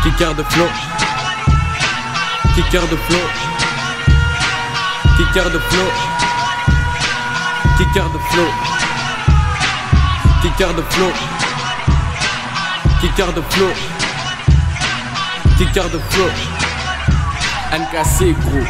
Kicker de flow. Kicker de flow. Kicker de flow. Kicker de flow. Kicker de flow. Kicker de flow. Kicker de flow. NKC gros.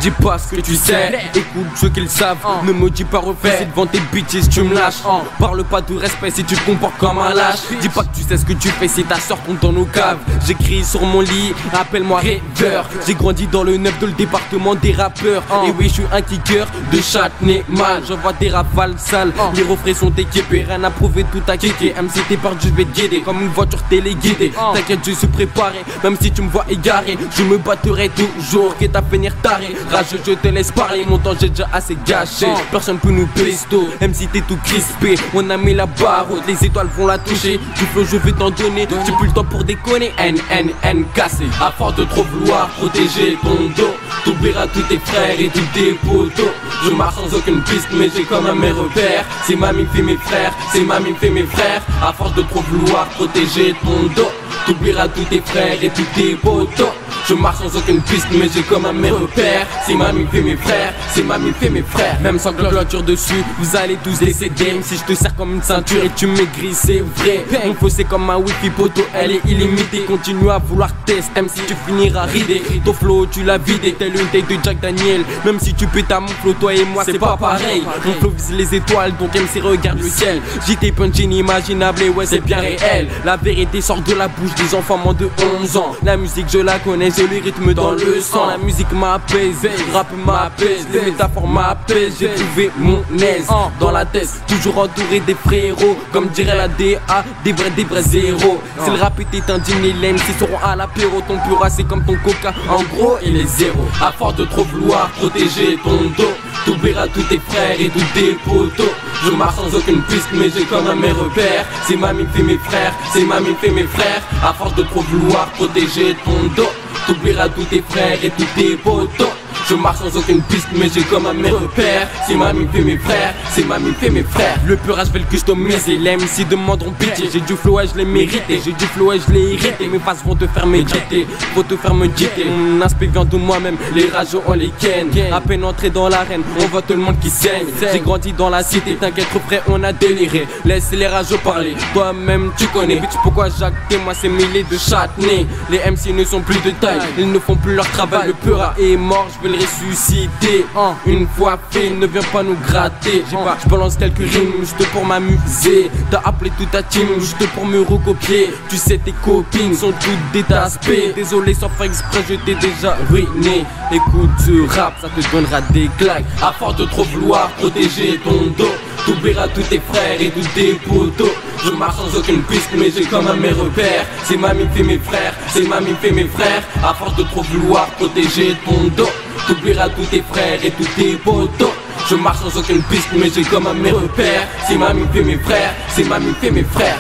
Dis pas ce que tu sais, écoute ceux qu'ils savent. Ne me dis pas refais, c'est devant tes bitches tu me lâches. Parle pas de respect si tu te comportes comme un lâche. Dis pas que tu sais ce que tu fais si ta soeur tombe dans nos caves. J'écris sur mon lit, appelle-moi rêveur. J'ai grandi dans le 9 de le département des rappeurs. Et oui je suis un kicker de Châtenay-Malles. J'envoie des rafales sales, les refrains sont équipés. Rien à prouver, tout à kicker. MC t'es par je vais te guider comme une voiture téléguidée. T'inquiète je suis préparé, même si tu me vois égaré. Je me battrai toujours, quitte à finir taré. Rageux je te laisse parler, mon temps j'ai déjà assez gâché. Personne peut nous pesto, même si t'es tout crispé. On a mis la barre haute, les étoiles vont la toucher. Du flow je vais t'en donner, j'ai plus le temps pour déconner. N cassé, à force de trop vouloir protéger ton dos. T'oublieras tous tes frères et tous tes potos. Je marche sans aucune piste mais j'ai quand même mes repères. C'est mamie fait mes frères, c'est mamie fait mes frères. À force de trop vouloir protéger ton dos. T'oublieras tous tes frères et tous tes potos. Je marche sans aucune piste mais j'ai comme un mes repères. C'est mamie fait mes frères, c'est mamie fait mes frères. Même sans clôture dessus, vous allez tous décéder. Si je te sers comme une ceinture et tu maigris c'est vrai. Mon flow c'est comme un wifi poto, elle est illimitée. Continue à vouloir tester, même si tu finiras ridé. Ton flow tu l'as vidé, telle une tête de Jack Daniel. Même si tu pètes à mon flow, toi et moi c'est pas pareil. Mon flow vise les étoiles, donc MC regarde le ciel. JT punch inimaginable et ouais c'est bien réel. La vérité sort de la bouche des enfants moins de 11 ans. La musique je la connais, j'ai le rythme dans le sang. La musique m'apaise, le rap m'apaise, les métaphores m'apaisent. J'ai trouvé mon aise dans la tête, toujours entouré des frérots. Comme dirait la DA, des vrais zéros. Si le rap était un dîner, les MC seront à l'apéro. Ton pura c'est comme ton coca, en gros il est zéro. À force de trop vouloir protéger ton dos, t'oublieras tous tes frères et tous tes potos. Je marche sans aucune piste mais j'ai quand même mes repères. C'est mamie fait mes frères, c'est mamie fait mes frères. À force de trop vouloir protéger ton dos, t'oublieras tous tes frères et tous tes potos. Je marche sans aucune piste mais j'ai comme un mes repères. C'est mamie fait mes frères, c'est mamie fait mes frères. Le purage je vais le customiser, les MC demanderont pitié. J'ai du flow et je l'ai mérité, j'ai du flow et je l'ai irrité. Mes faces vont te faire méditer, faut te faire me dicter. Mon aspect vient de moi-même, les rageux on les ken. À peine entré dans l'arène, on voit tout le monde qui saigne. J'ai grandi dans la cité, t'inquiète frère on a déliré. Laisse les rageux parler, toi-même tu connais. Bitch pourquoi Jacques moi c'est milliers de Châtenay. Les MC ne sont plus de taille, ils ne font plus leur travail. Le pura est mort, je vais le ressusciter. Une fois fait, ne viens pas nous gratter. Je balance quelques rimes juste pour m'amuser. T'as appelé toute ta team juste pour me recopier. Tu sais tes copines sont toutes détaspées. Désolé sans faire exprès je t'ai déjà ruiné. Écoute ce rap ça te donnera des claques. À force de trop vouloir protéger ton dos, t'oublieras tous tes frères et tous tes potos. Je marche sans aucune piste mais j'ai quand même mes repères. C'est mamie fait mes frères, c'est mamie fait mes frères. À force de trop vouloir protéger ton dos, t'oublieras tous tes frères et tous tes potos. Je marche sans aucune piste mais j'ai comme un mes repères. C'est mamie fait mes frères, c'est mamie fait mes frères.